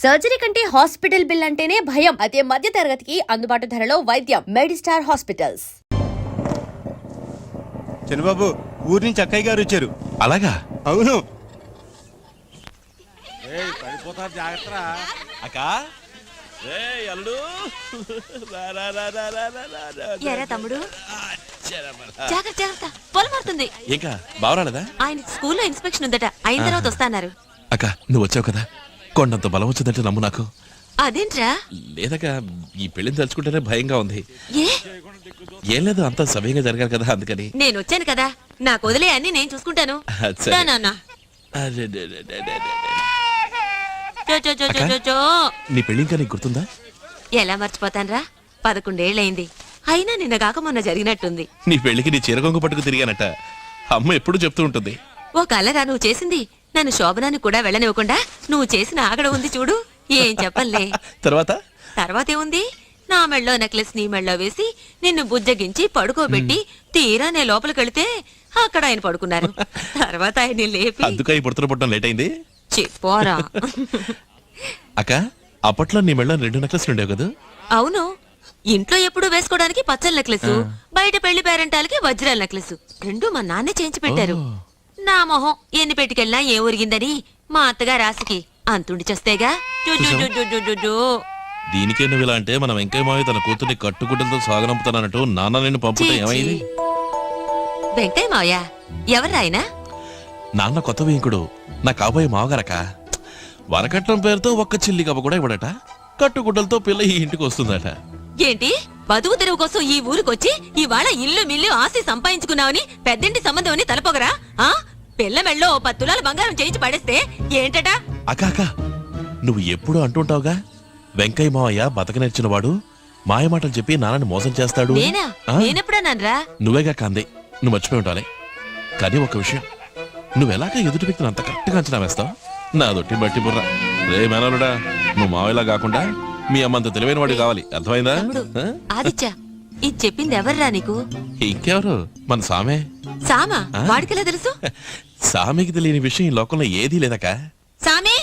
Surgery కంటే hospital bill అంటేనే భయం. అదే మధ్య తరగతికి అందుబాటు ధరలో వైద్యం. Medistar hospitals. చంద్రబాబు, ఊరి నుంచి అక్కయ్య గారు వచ్చారు. అలాగా? అవును. పడిపోతారు, జాగ్రత్త. అక్క అల్లుడు, తమ్ముడు జాగ్రత్త, పొలం మారుతుంది. ఇంకా బావరాలేదా? ఆయన స్కూల్లో ఇన్స్పెక్షన్ ఉందట, అయిన తర్వాత వస్తాన్నారు. అక్క నువ్వు వచ్చావు కదా, కొండంత బలం వచ్చిందంటే నమ్ము. నాకు అదేంట్రా? లేదక్క, ఈ పెళ్లిని తలుచుకుంటేనే భయంగా ఉంది. ఏం లేదు, అంతా సవ్యంగా జరగాలి కదా, అందుకని. నేను వచ్చాను కదా, నాకు వదిలే అన్ని నేను చూసుకుంటాను. నీ పెళ్లి ఇంకా నీకు గుర్తుందా? ఎలా మర్చిపోతాన్రా, 11 ఏళ్ళైంది. అయినా నిన్న కాక మొన్న జరిగినట్టుంది. నీ పెళ్లికి నీ చీరగొంగు పట్టుకు తిరిగానట, అమ్మ ఎప్పుడు చెప్తూ ఉంటుంది. ఓ కలరా నువ్వు చేసింది? నన్ను శోభనాన్ని కూడా వెళ్ళనివ్వకుండా నువ్వు చేసిన ఆగడ ఉంది చూడు, ఏం చెప్పలే. తర్వాత ఏముంది, నా మెళ్ళో నెక్లెస్ నీ మెళ్ళో వేసి నిన్ను బుజ్జగించి పడుకోబెట్టి తీరా నే లోపలికెళ్తే అక్కడ ఆయన పడుకున్నారు. తర్వాత ఆయన లేపి అందుకై పుడతలు పుట్టడం లేట్ అయింది. చెప్పోరా. అక్క అప్పట్లో నీ మెళ్ళో 2 నెక్లెస్లు ఉండేవి కదా? అవును, ఇంట్లో ఎప్పుడు వేసుకోవడానికి పచ్చల నెక్లెస్, బయట పెళ్లి పేరెంటాలకి వజ్రాల నెక్లెస్, 2 మా నాన్నే చేయించి పెట్టారు. నా మొహం ఎన్ని పెట్టుకెళ్ళినా ఏ ఊరిగిందని మా అత్తగారు రాసికి అంతుండి చేస్తేగా. దీనికే నువ్వు ఇలా అంటే మన వెంకయ్య మావి తన కూతుర్ని కట్టుగుడ్డలతో సాగనంపుతానన్నట్టు నాన్న నిన్ను పంపుతా ఏమైంది? వెంకయ్య మావయ్య ఎవరు ఆయన? నాన్న కొత్త వేంకుడు, నా కాబోయే మావగారక. వరకట్నం పేరుతో ఒక్క చిల్లి కబ కూడా ఇవ్వడట, కట్టుగుడ్డలతో పిల్ల ఈ ఇంటికి వస్తుందట. ఏంటి, బతుకు తెరువు కోసం ఈ ఊరికొచ్చి ఇవాళ ఇల్లు మిల్లు ఆస్తి సంపాదించుకున్నావని పెద్దింటి సంబంధం అని తలపొగరా? పిల్ల మెళ్ళో 10 తులాల బంగారం చేయించి పడేస్తే ఏంటట? అక్క నువ్వు ఎప్పుడు అంటుంటావుగా, వెంకయ్య మావయ్య బతక నేర్చిన వాడు, మాయమాటలు చెప్పి నాన్నని మోసం చేస్తాడు. నేనెప్పుడన్నాన్రా? నువ్వేగా కాందే, నువ్వు మర్చిపోయి ఉండాలి. కానీ ఒక విషయం, నువ్వెలాగా ఎదుటి వ్యక్తిని అంత కరెక్ట్గా అంచనా వేస్తావు? నా దొట్టి బట్టి బుర్ర. రే మేనలుడా, నువ్వు మావయ్యలా కాకుండా మీ అమ్మంత తెలివైన వాడు కావాలి, అర్థమైందా? ఆదిత్య, ఇది చెప్పింది ఎవర్రా నీకు? ఇంకెవరు, మన సామే. సామా? వాడికెలా తెలుసు? సామికి తెలియని విషయం ఈ లోకంలో ఏదీ లేదక్క. సామే,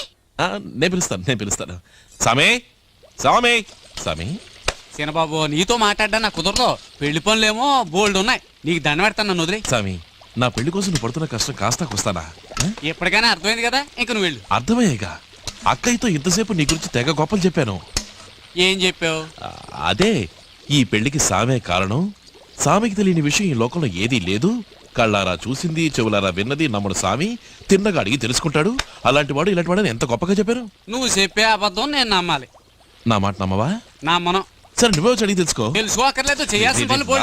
నేను పిలుస్తాను. సామే, సామే, సామి. సీనబాబు, నీతో మాట్లాడ్డా నాకు కుదరదు. పెళ్లి పనులేమో బోల్డ్ ఉన్నాయి, నీకు దండ పెడతాను, నన్ను వదిలే. సామి, నా పెళ్లి కోసం నువ్వు పడుతున్న కష్టం కాస్తా వస్తానా? ఎప్పటికైనా అర్థమైంది కదా, ఇంక నువ్వు వెళ్ళు. అర్థమయ్యేగా, అక్కయ్యతో ఇంతసేపు నీ గురించి తెగ గొప్పలు చెప్పాను. ఏం చెప్పావు? అదే, ఈ పెళ్లికి సామే కారణం, సామికి తెలియని విషయం ఈ లోకంలో ఏదీ లేదు, కళ్ళారా చూసింది చెవులారా విన్నది నమ్ముడు సామి, తిన్నగా అడిగి తెలుసుకుంటాడు, అలాంటి వాడు ఇలాంటి వాడని ఎంత గొప్పగా చెప్పారు. నువ్వు చెప్పే అబద్ధం నేను నమ్మాలి. నా మాట నమ్మవా? నమ్మను. సరే నువ్వే వచ్చి అడిగి తెలుసుకో. తెలుసుకోక్కర్లేదు, చేయాల్సిన పనులు పోయి.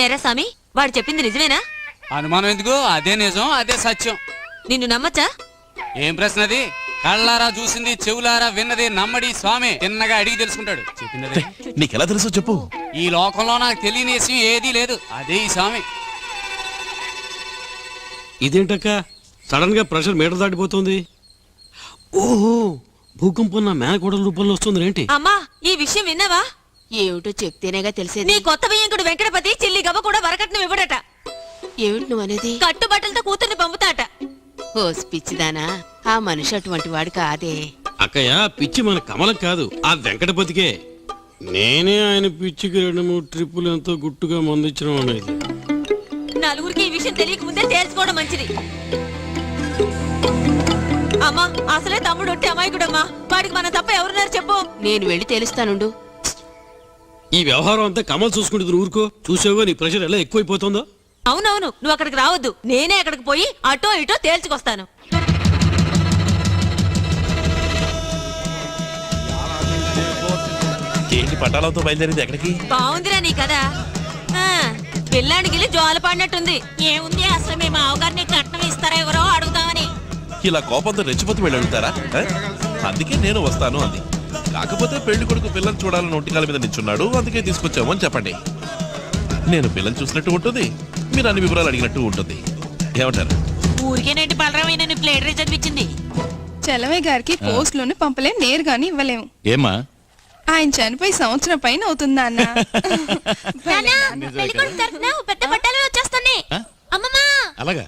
ఏరా సామి, వాడు చెప్పింది నిజమేనా? అనుమానం ఎందుకు, అదే నిజం, అదే సత్యం. నిన్ను నమ్మచ్చా? ఏం ప్రశ్న అది? కళ్ళారా చూసింది చెవులారా విన్నది నమ్మడి స్వామి, తిన్నగా అడిగి తెలుసుకుంటాడు. చెప్పింది నీకెలా తెలుసో చెప్పు. ఈ లోకంలో నాకు తెలియని విషయం ఏదీ లేదు, అదే ఈ స్వామి. ఇదేంటక్క సడన్ గా ప్రెషర్ మీటర్ దాటిపోతుంది? ఓహో, భూకంపం నా మేనకోడల రూపంలో వస్తుంది ఏంటి? అమ్మా, ఈ విషయం విన్నావా? ఏమిటో చెప్తేనేగా తెలిసేది. నీ కొత్త బియ్యంకుడు వెంకటపతి చిల్లి గవ్వ కూడా వరకట్నం ఇవ్వడట. ఏమిటి నువ్వు అనేది? కట్టుబట్టలతో కూతుర్ని పంపుతాట. ఓ పిచ్చిదానా, ఆ మనిషి అటువంటి వాడు కాదే. అక్కయ్య, పిచ్చి మన కమలం కాదు, ఆ వెంకటపతికే. నేనే ఆయన పిచ్చికి 2-3 ట్రిప్పులు ఎంతో గుట్టుగా మందించడం అనేది. నలుగురికి ఈ విషయం తెలియక ముందే తేల్చుకోవడం మంచిది. అమ్మా, అసలే తమ్ముడు ఒట్టి అమాయకుడమ్మా, వాడికి మన తప్ప ఎవరున్నారు చెప్పు. నేను వెళ్ళి తెలుస్తానుండు. ఈ వ్యవహారం అంతా కమల్ చూసుకుంటుంది, ఊరుకో. చూసావో నీ ప్రెషర్ ఎలా ఎక్కువైపోతుందో. అవునవును, నువ్వు అక్కడికి రావద్దు, నేనే అక్కడికి పోయి అటో ఇటో తేల్చుకొస్తాను. ఏంటి పటాలతో బయలుదేరింది ఎక్కడికి? బాగుందిరా నీ కదా, పిల్లాడికి జోల పడినట్టుంది. ఏముంది, అసలు మీ మావగారిని కట్నం ఇస్తారా ఎవరో అడుగుతామని. ఇలా కోపంతో రెచ్చిపోతూ వెళ్ళి అడుగుతారా? అందుకే నేను వస్తాను అంది. కాకపోతే పెళ్లి కొడుకు పిల్లలు చూడాలని ఒంటికాల మీద నిల్చున్నాడు, అందుకే తీసుకొచ్చాము అని చెప్పండి. నేను పిల్లలు చూసినట్టు ఉంటుంది, మీరు అన్ని వివరాలు అడిగినట్టు ఉంటుంది. ఏమంటారు? ఊరికేనండి బలరామైన ప్లేట్ రేజ్ అనిపించింది. చలమయ్య గారికి పోస్ట్ లోనే పంపలేం, నేరుగాని ఇవ్వలేము. ఏమా, ఆయన చనిపోయి సంవత్సరం పైన అవుతుందా అన్న? అలాగా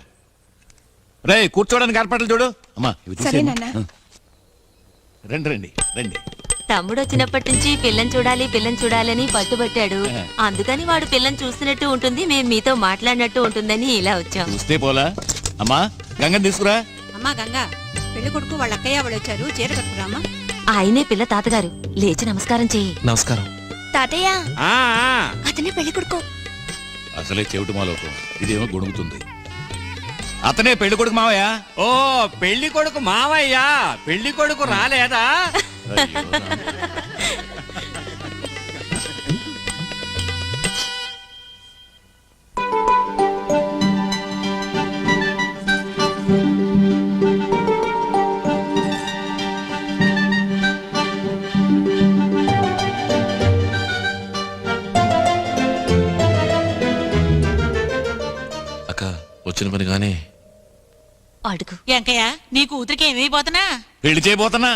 రే కూర్చోడానికి ఏర్పాట్లు చూడు. అమ్మా ఇవి సరే తీసేయమ్మా. నాన్న. రండి రండి రండి. తమ్ముడు వచ్చినప్పటి నుంచి పిల్లని చూడాలని పట్టుబట్టాడు. అందుకని వాడు పిల్లని చూసినట్టు ఉంటుంది, మేము మీతో మాట్లాడినట్టు ఉంటుందని ఇలా వచ్చాం. చూస్తే పోలా. అమ్మా గంగని తీసుకురా. అమ్మా గంగా, పెళ్లి కొడుకు వాళ్ళ అక్కయ్య వాళ్ళు వచ్చారు, చీర కట్టుకురామా. ఆయనే పిల్ల తాతగారు, లేచి నమస్కారం చెయ్యి. నమస్కారం. తాతయ్య ఆ, ఆ. అతనే పెళ్లి కొడుకు. అసలే చెవిటి మాలోకం, ఇదేమో గొడుగుతుంది. అతనే పెళ్లి కొడుకు మావయ్య. ఓ పెళ్లి కొడుకు మావయ్య, పెళ్లి కొడుకు రాలేదా? అయ్యో రామ. అక్క వచ్చిన పని కానీ అడుగు. ఎంకయ్య, నీ కూతురికి ఏమైపోతున్నా? పెళ్లి చేయబోతున్నా.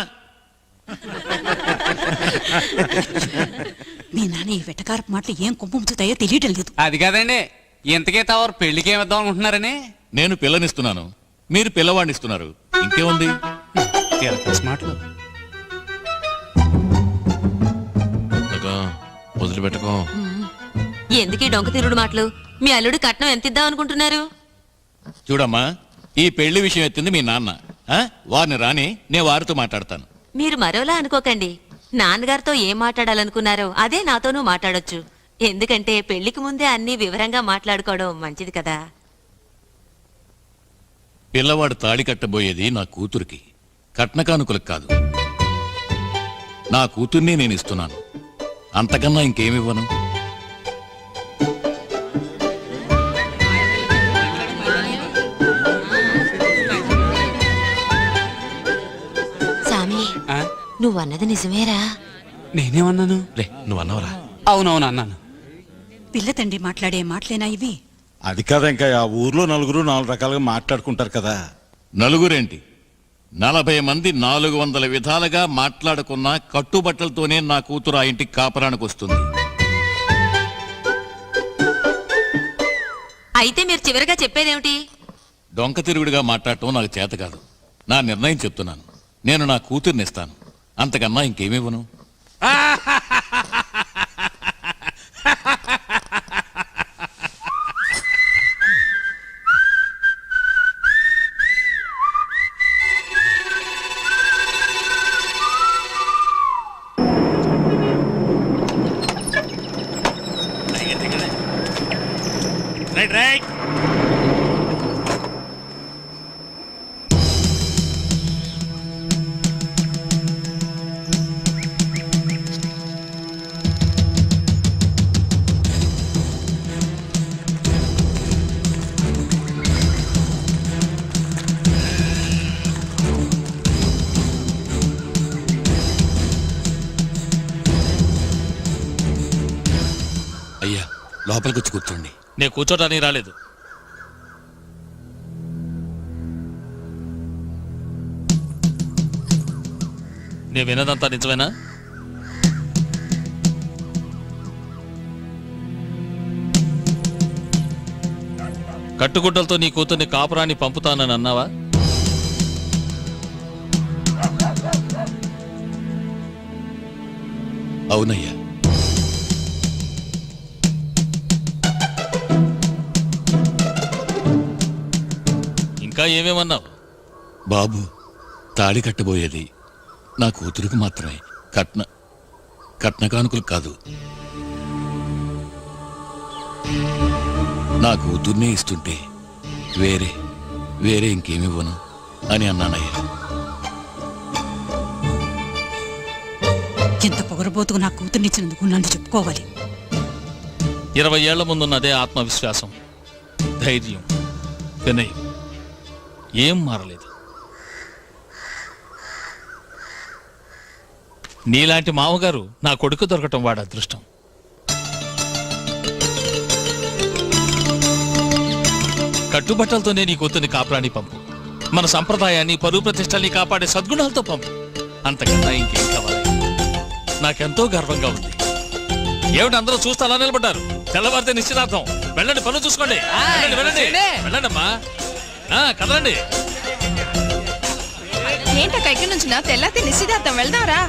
మీ నాన్న ఈ వెటకారపు మాటలు ఏం కుంపుతాయో తెలియటం లేదు. అది కాదండి, ఇంతకే తవరు పెళ్లికి ఏమిద్దాం అనుకుంటున్నారని. నేను పిల్లనిస్తున్నాను, మీరు పిల్లవాడిని ఇస్తున్నారు. ఇంకేముంది? మాటలు అక్క వదిలిపెట్టుకో. ఎందుకీ డొంక తిరుడు మాటలు? మీ అల్లుడు కట్నం ఎంత ఇద్దాం అనుకుంటున్నారు? చూడమ్మా, ఈ పెళ్లి విషయం ఎత్తింది మీ నాన్న. వారిని రాని, నేను వారితో మాట్లాడతాను. మీరు మరోలా అనుకోకండి. నాన్నగారితో ఏం మాట్లాడాలనుకున్నారో అదే నాతోనూ మాట్లాడొచ్చు. ఎందుకంటే పెళ్లికి ముందే అన్ని వివరంగా మాట్లాడుకోవడం మంచిది కదా. పిల్లవాడు తాళి కట్టబోయేది నా కూతురికి, కట్నకానుకలకు కాదు. నా కూతుర్ని నేను ఇస్తున్నాను, అంతకన్నా ఇంకేమివ్వను. సామి, నువ్వన్నది నిజమేరా? నేనేమన్నాను? రే నువ్వు అన్నవరా? అవునవును అన్నాను. పిల్ల తండ్రి మాట్లాడే మాటలేనా ఇవి? అది కాదు ఇంకా ఆ ఊర్లో నలుగురు 4 రకాలుగా మాట్లాడుకుంటారు కదా. నలుగురేంటి, 40 మంది 400 విధాలుగా మాట్లాడుకున్న కట్టుబట్టలతోనే నా కూతురు ఆ ఇంటికి కాపరానికి వస్తుంది. అయితే మీరు చివరిగా చెప్పేదేమిటి? డొంక తిరుగుడుగా మాట్లాడటం నాకు చేత కాదు. నా నిర్ణయం చెప్తున్నాను. నేను నా కూతుర్ని ఇస్తాను, అంతకన్నా ఇంకేమివ్వను. Right right. అయ్యా లోపలికి వచ్చి కూర్చోండి. నేను కూర్చోటానికి రాలేదు. నేను విన్నదంతా నిజమేనా? కట్టుగుడ్డలతో నీ కూతుర్ని కాపురాన్ని పంపుతానని అన్నావా? అవునయ్యా. ఇంకా ఏమేమన్నావు? బాబు, తాళి కట్టబోయేది నా కూతురికి మాత్రమే, కట్న కానుకలు కాదు. నా కూతుర్నే ఇస్తుంటే వేరే ఇంకేమివ్వను అని అన్నానయ్యా. ఎంత పొగరబోతుకు నా కూతుర్నిచ్చినందుకు నన్ను చెప్పుకోవాలి. 20 ఏళ్ల ముందున్నదే ఆత్మవిశ్వాసం, ధైర్యం, వినయం ఏం మారలేదు. నీలాంటి మామగారు నా కొడుకు దొరకటం వాడు అదృష్టం. కట్టుబట్టలతోనే నీ కూతుర్ని కాపురాన్ని పంపు. మన సంప్రదాయాన్ని, పరువు ప్రతిష్టల్ని కాపాడే సద్గుణాలతో పంపు. అంతకన్నా ఇంకేం కావాలి? నాకెంతో గర్వంగా ఉంది. ఏమిటి అందరూ చూస్తే అలా నిలబడ్డారు? తెల్లవారితే నిశ్చితార్థం. వెళ్ళండి, పనులు చూసుకోండి. వెళ్ళండి, వెళ్ళండి, వెళ్ళండి అమ్మా. కదలండి. ఏంటక్క ఇక్కడ నుంచి నా తెల్లారి నిశ్చితార్థం వెళ్దాంరా.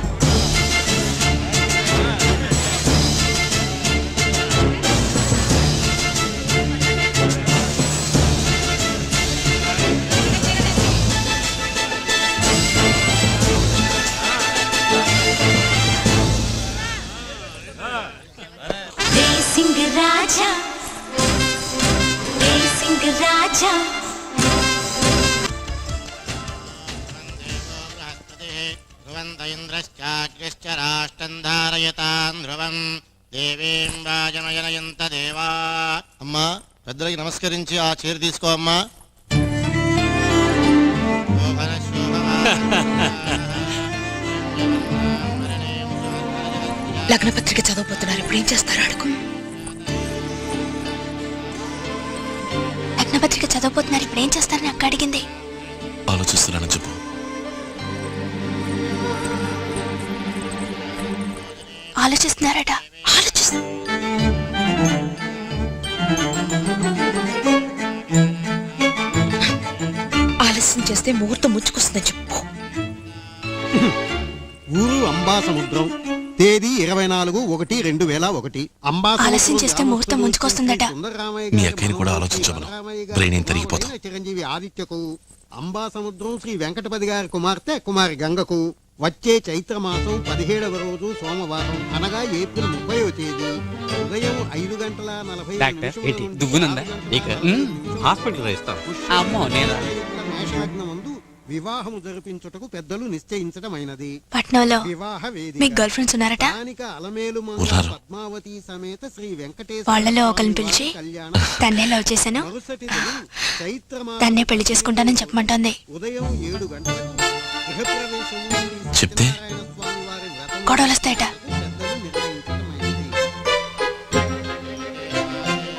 అమ్మా పెద్దలకి నమస్కరించి ఆ చీర తీసుకో అమ్మా. లగ్నపత్రిక చదవబోతున్నారు, ఇప్పుడు ఏం చేస్తారో అడుగు. లగ్నపత్రిక చదవబోతున్నారు, ఇప్పుడు ఏం చేస్తారని అక్క అడిగింది. ఆలోచిస్తున్నానని చెప్పు. ఆలోచిస్తున్నారట. ఆలస్యం చేస్తే ముహూర్తం ముచ్చుకొస్తుందని చెప్పు. ఊరు అంబాసముద్రం, తేదీ 24/1/2001. ఆలస్యం చేస్తే ముహూర్తం ముంచుకొస్తుందట. మీ అక్కని కూడా ఆలోచించమను, బ్రెయిన్ ఏం తిరిగిపోతాం. చిరంజీవి ఆదిత్యకు, అంబాసముద్రం శ్రీ వెంకటపతి గారి కుమార్తె కుమారి గంగకు వచ్చే చైత్రమాసం 17వ రోజు సోమవారం అనగా ఏప్రిల్ 30వ తేదీ ఉదయం 5:40 మేషలగ్నమందు వివాహము జరిపించుటకు పెద్దలు నిశ్చయించటమైనది. పట్నంలో వివాహ మీ గర్ల్ ఫ్రెండ్స్ ఉన్నారట. పద్మావతి సమేత శ్రీ వెంకటేశ్వర వాళ్ళలో ఒకరిని పిలిచి తన్నే లవ్ చేశాను, తన్నే పెళ్లి చేసుకుంటానని చెప్పమంటోంది. ఉదయం 7 గంటలకు గృహప్రవేశం చెప్తే గొడవలు వస్తాయట.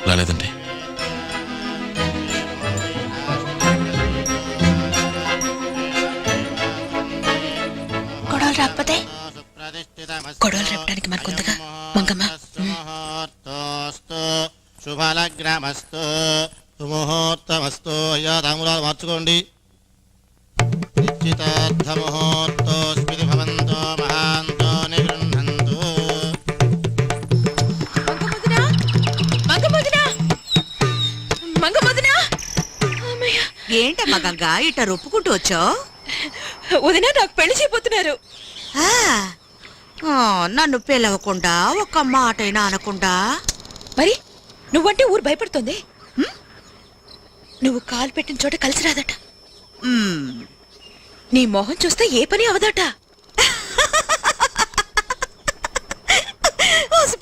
రాలేదంటే గొడవలు రాకపోతే గొడవలు రేపడానికి మనకుందిగా మంగమ్మ. శుభలగ్నమస్తు సుముహూర్తమస్తు. అయ్యా తాంబూలాలు మార్చుకోండి. నిశ్చితార్థముహూర్తోస్మితి భవంతో మహాంతో నిగృహంతు. ఏంటమ్మా గంగా ఇట్ట రొప్పుకుంటూ వచ్చావు? వదినా నాకు పెళ్లి చేయబోతున్నారు. నన్ను పిలవకుండా ఒక్క మాటైనా అనకుండా. మరి నువ్వంటే ఊరు భయపడుతుంది. నువ్వు కాలు పెట్టిన చోట కలిసి రాదట. నీ మొహం చూస్తే ఏ పని అవదట.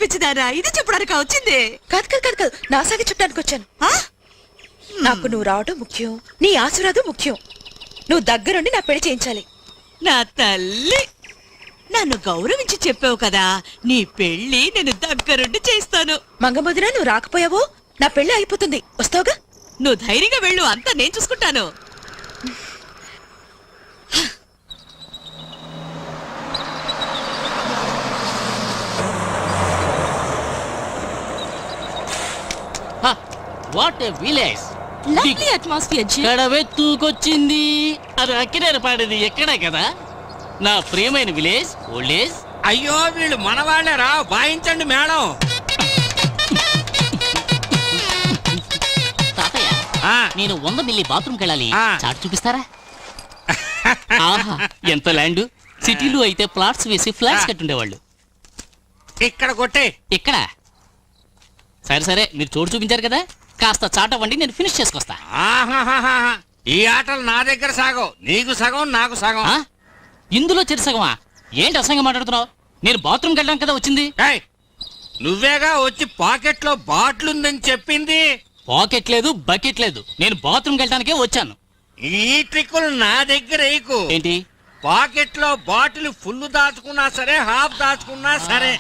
పిచ్చిదారా, ఇది చెప్పడానికి వచ్చింది? కాదు కాదు కాదు కాదు, నా సాగి చెప్పడానికి వచ్చాను. నాకు నువ్వు రావడం ముఖ్యం, నీ ఆశీర్వాదం ముఖ్యం. నువ్వు దగ్గరుండి నా పెళ్లి చేయించాలి. నా తల్లి, నన్ను గౌరవించి చెప్పావు కదా, నీ పెళ్లి నేను దగ్గరుండి చేస్తాను. మంగమదిన నువ్వు రాకపోయావో నా పెళ్లి అయిపోతుంది. వస్తావుగా? నువ్వు ధైర్యంగా వెళ్ళు, అంతా నేను చూసుకుంటాను. What a village, lovely atmosphere జీ. కడవెత్తుకొచ్చింది అది అక్కినేరు పాడేది ఎక్కడే కదా నా ప్రియమైన విలేజ్ ఓల్డేజ్. అయ్యో వీళ్ళు మనవాళ్ళేరా, వాయించండి మేడం. తాతయ్య నేను 100 మిల్లీ బాత్రూమ్కి వెళ్ళాలి, చాట్ చూపిస్తారా? ఆహా ఎంత ల్యాండ్. సిటీలో అయితే ప్లాట్స్ వేసి ఫ్లాట్స్ కట్టుండేవాళ్ళు. ఇక్కడ కొట్టే. ఇక్కడ సరే సరే, మీరు చోటు చూపించారు కదా, కాస్త చాట వండి నేను ఫినిష్ చేసుకొస్తా. ఈ ఆటలు నా దగ్గర సాగవు, నీకు సగం నాకు సగం. ఇందులో చెరుసగమా? ఏంటి అసంగా మాట్లాడుతున్నావు? నేను బాత్రూమ్కి వెళ్ళాం కదా వచ్చింది. నువ్వేగా వచ్చి పాకెట్ లో బాటిల్ ఉందని చెప్పింది. పాకెట్ లేదు, బకెట్ లేదు, నేను బాత్రూమ్కి వెళ్ళడానికే వచ్చాను. ఈ ట్రిక్కులు నా దగ్గర వేయకు. ఏంటి? పాకెట్ లో బాటిల్ ఫుల్ దాచుకున్నా సరే, హాఫ్ దాచుకున్నా సరే,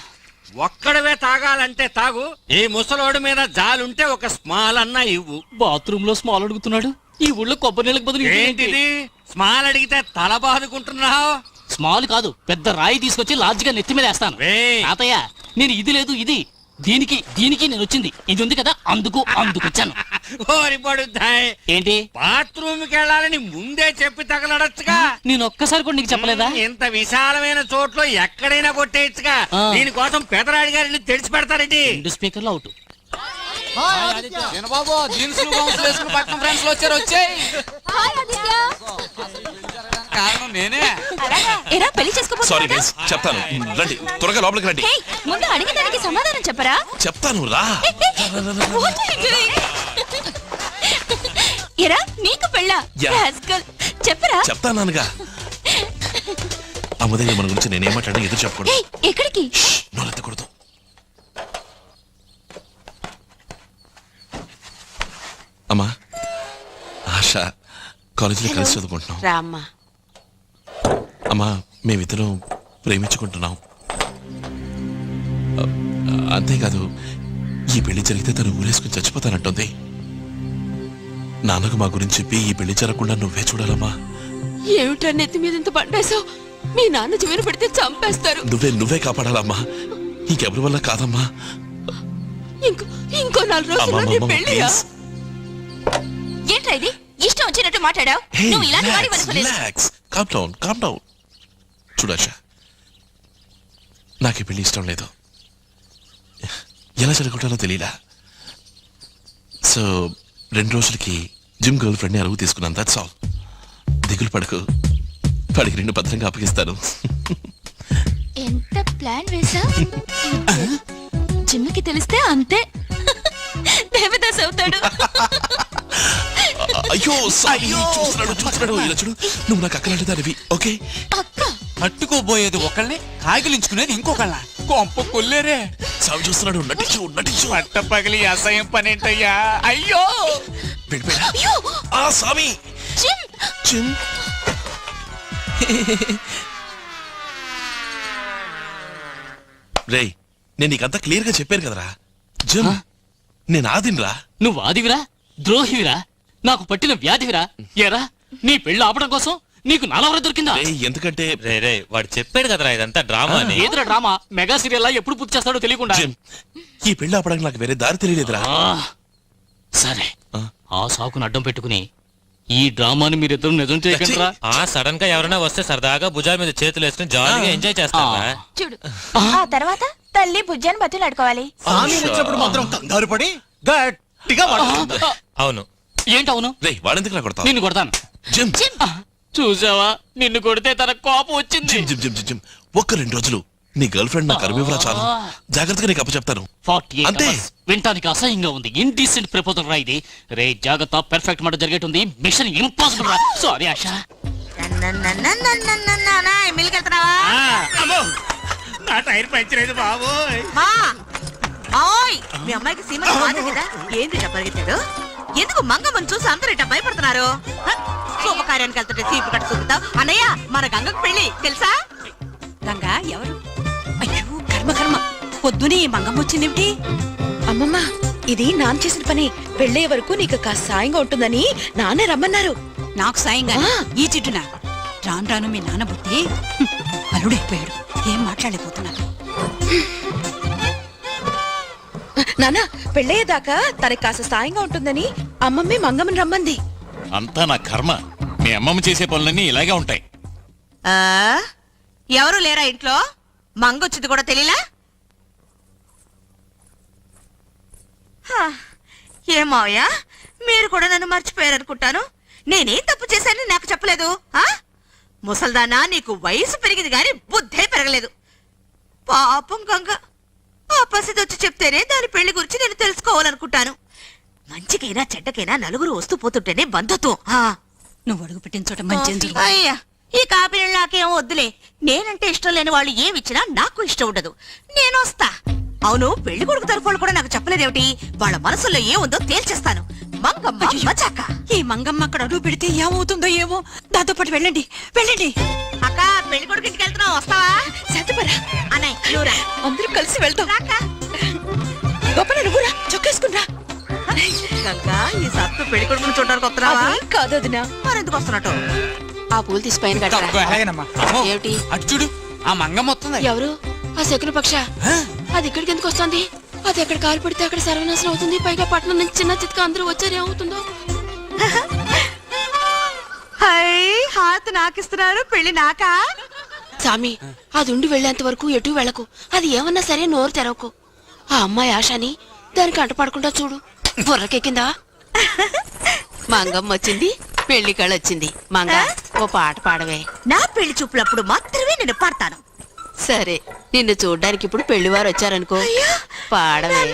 ఒక్కడవే తాగాలంటే తాగు. ఈ ముసలోడి మీద జాలుంటే ఒక స్మాల్ అన్నా ఇవ్వు. బాత్రూమ్ లో స్మాల్ అడుగుతున్నాడు. ఈ ఊళ్ళో కొబ్బరి నీళ్ళకి బదులు ఏంటిది స్మాల్ అడిగితే తల బాదుకుంటున్నావు? స్మాల్ కాదు, పెద్ద రాయి తీసుకొచ్చి లార్జ్ గా నెత్తి మీద వేస్తాను. తాతయ్య నేను ఇది లేదు ఇది దీనికి దీనికి నేను వచ్చింది ఇది ఉంది కదా అందుకు వచ్చాను. ఓరి పడుద్దాయ్, ఏంటి బాత్రూమ్ కి వెళ్ళాలని ముందే చెప్పి తగలడచ్చుగా. నేను ఒక్కసారి కూడా నీకు చెప్పలేదా? ఇంత విశాలమైన చోట్లో ఎక్కడైనా కొట్టేయచ్చుగా. దీనికోసం పెదరాడి గారిని తెడిచి పెడతారండి. 2 స్పీకర్లు అవుట్. బాబు జీన్స్ వేసుకుని పట్నం ఫ్రెండ్స్ లో వచ్చాయి. కారణం నేనే. ఎరా పెళ్లి చేసుకోబోతున్నా? సారీ గైస్, చెప్తాను. రండి త్వరగా లోపలికి రండి. హే, ముందు అడిగిన దానికి సమాధానం చెప్పరా? చెప్తాను రా. What are you doing? ఎరా నీకు పెళ్ళా? Yeah. రాస్కల్. చెప్పరా? చెప్తానుగా. ఆ ఉదయం మన గురించి నేనేం మాట్లాడినా ఎదురు చెప్పకూడదు. హే, ఎక్కడికి? నోరెత్తకూడదు. అమ్మా, ఆశ కాలేజీలో కలిసి చదువుకుంటున్నాం. రామ్మా. అమ్మా, మేమిద్దరం ప్రేమించుకుంటున్నాం. అంతేకాదు, ఈ పెళ్లి జరిగితే తను ఊరేసుకుని చచ్చిపోతానంటుంది. నాన్నకు మా గురించి చెప్పి ఈ పెళ్లి జరగకుండా నువ్వే చూడాలమ్మా. ఏమిటా నెత్తి మీద ఇంత పడ్డాసో? మీ నాన్న జీవన పెడితే చంపేస్తారు. నువ్వే కాపాడాలమ్మా, ఇంకెవరి వల్ల కాదమ్మా. ఇంకో 4 రోజుల్లో నీ పెళ్లియా? ప్లీజ్. ఏంట్రా ఇది? ఇష్టం వచ్చినట్టు మాట్లాడావు. నువ్వు ఇలాంటి వాడి అనుకోలేదు. Calm down. చూడాషా, నాకు ఈ పెళ్లి ఇష్టం లేదు. ఎలా జరుగుతానో తెలియలా. సో 2 రోజులకి జిమ్ గర్ల్ ఫ్రెండ్ ని అరువు తీసుకున్నాను. That's all. దిగులు పడకు, వాడికి 2 భద్రంగా అప్పగిస్తాను. ఎంత ప్లాన్ వేసా? జిమ్కి తెలిస్తే అంతే, దేవదాస్ అవుతాడు. అయ్యో చూస్తున్నాడు. ఇలా చూడు, నువ్వు నాకు అక్కలాంటి దానివి. ఓకే, అట్టుకోబోయేది ఒకళ్ళని, కాగిలించుకునేది ఇంకొకళ్ళ. కొంప కొల్లేరే. సాగు చూస్తున్నాడు. నటించు. పట్ట పగిలి అసహ్యం పనేంటయ్యా. అయ్యో వెళ్ళిపోయా. ఆ స్వామి జిమ్. రేయ్, నేను నీకంతా క్లియర్ గా చెప్పాను కదరా. జిమ్ నేను ఆదినరా. నువ్వు ఆదివిరా, ద్రోహివిరా, నాకు పట్టిన వ్యాధివిరా. ఏరా, నీ పెళ్లి ఆపడం కోసం నీకు నాలవర దొరికిందా? ఎందుకంటే వాడు చెప్పాడు కదరా ఇదంతా డ్రామా అని. ఏదరా డ్రామా? మెగా సీరియల్ ఎప్పుడు పూర్తి చేస్తాడో తెలియకుండా. ఈ పెళ్లి ఆపడానికి నాకు వేరే దారి తెలియలేదురా. సరే, ఆ సాకును అడ్డం పెట్టుకుని ఈ డ్రామాని మీరిద్దరు నిజం చేయకండి. సడన్ గా ఎవరైనా వస్తే సరదాగా భుజాల మీద చేతులు వేసుకుని జాలీగా ఎంజాయ్ చేస్తారా? చూడు, ఆ తర్వాత తల్లి బుజ్జాన్ని బతులు ఆడుకోవాలి. మాత్రం కంగారు పడి గట్టిగా అవును. ఏంటవును? రేయ్, వాడెందుకు నా కొడతావు? నిన్ను కొడతాను. జిమ్ చూసావా, నిన్ను కొడితే తన కోపం వచ్చింది. జిమ్ ఒక్క 2 రోజులు నీ గర్ల్ ఫ్రెండ్ నాకు అరుమివ్వరా చాలు. జాగ్రత్తగా నీకు అప్పచెప్తాను. 48 అంతే. hours. వింటానికి అసహ్యంగా ఉంది. ఇండీసెంట్ ప్రపోజల్ రా ఇది. రే జాగ్రత్త, పెర్ఫెక్ట్ మాట జరిగేటుంది. మిషన్ ఇంపాసిబుల్ రా. సారీ ఆశా. నా టైర్ పంచర్ అయింది బాబు. మీ అమ్మాయికి సీమ కాదు కదా, ఏంటి పరిగెత్తాడు? ఎందుకు మంగమ్మని చూసి అందరూ ఇట్లా భయపడుతున్నారు? శుభకార్యానికి వెళ్తుంటే సీపు కట్ట చూపుతావు. అన్నయ్య, మన గంగకు పెళ్లి తెలుసా? గంగ ఎవరు? అయ్యో కర్మ, పొద్దునే మంగమ్మ వచ్చిందేమిటి? అమ్మమ్మ, ఇది నాన్న చేసిన పని. పెళ్ళే వరకు నీకు కాస్త సాయంగా ఉంటుందని నాన్నే రమ్మన్నారు. నాకు సాయంగా ఈ చిట్టున రాను మీ నాన్న బుద్ధి అల్లుడైపోయాడు. ఏం మాట్లాడిపోతున్నాను. నాన్న, పెళ్ళయ్యేదాకా తనకి కాస్త సాయంగా ఉంటుందని అమ్మమ్మే మంగమ్మని రమ్మంది. అంతా నా కర్మ. మీ అమ్మమ్మ చేసే పనులన్నీ ఇలాగే ఉంటాయి. ఎవరు లేరా ఇంట్లో? మంగొచ్చింది కూడా తెలియలా? ఏమావయ్యా, మీరు కూడా నన్ను మర్చిపోయారనుకుంటాను. నేనేం తప్పు చేశానని నాకు చెప్పలేదు. ముసల్దానా, నీకు వయసు పెరిగింది గాని బుద్ధే పెరగలేదు. పాపం గంగ, ఆ పసిది వచ్చి చెప్తేనే దాని పెళ్లి గురించి నేను తెలుసుకోవాలనుకుంటాను. మంచికైనా చెడ్డకైనా నలుగురు వస్తూ పోతుంటేనే బంధుత్వం. నువ్వు అడుగు పెట్టిన చోట మంచి. అయ్యా, ఈ కాపీ నాకేం వద్దులే. నేనంటే ఇష్టం లేని వాళ్ళు ఏమిచ్చినా నాకు ఇష్టం ఉండదు. నేను వస్తా. అవును, పెళ్లి కొడుకు తరఫు కూడా నాకు చెప్పలేదేమిటి? వాళ్ళ మనసులో ఏముందో తేల్చేస్తాను. మంగమ్మ మచాక. ఈ మంగమ్మ అక్కడ అడుగు పెడితే ఏమవుతుందో ఏమో. దాంతో పాటు వెళ్ళండి. అక్క, పెళ్లి కొడుకు ఇంటికి వెళ్తున్నావు, వస్తావా? సత్యపరా అన్నయ్య, నువ్వురా. అందరూ కలిసి వెళ్తాం. గొప్ప నువ్వురా, చొక్కేసుకున్నా. గంగా, ఈ సత్తు పెళ్లి కొడుకుని చూడడానికి వస్తున్నావా? కాదు వదినా. మరెందుకు వస్తున్నట్టు? ఆ పూలు తీసి పైన ఏమిటి? అటు చూడు, ఆ మంగమ్మ వస్తుంది. ఎవరు? ఆ శకున పక్ష. అది ఇక్కడికి ఎందుకు వస్తుంది? అది ఎక్కడ కాలు పడితే అక్కడ సర్వనాశనం అవుతుంది. పైగా పట్నం నుంచి చిన్న చిత్క అందరూ వచ్చారు, ఏమవుతుందో. హాత్ నాకిస్తున్నారు, పెళ్లి నాకా? సామి, అది ఉండి వెళ్లేంత వరకు ఎటు వెళ్ళకు. అది ఏమన్నా సరే నోరు తెరవకు. ఆ అమ్మాయి ఆశాని దానికి అంటపడకుండా చూడు. బుర్రకెక్కిందా? మంగమ్మ వచ్చింది, పెళ్లి కళ వచ్చింది. మంగ, ఓ పాట పాడవే. నా పెళ్లి చూపులప్పుడు మాత్రమే నేను పాడతాను. సరే, నిన్ను చూడ్డానికి ఇప్పుడు పెళ్లివారు వచ్చారనుకో, పాడవే.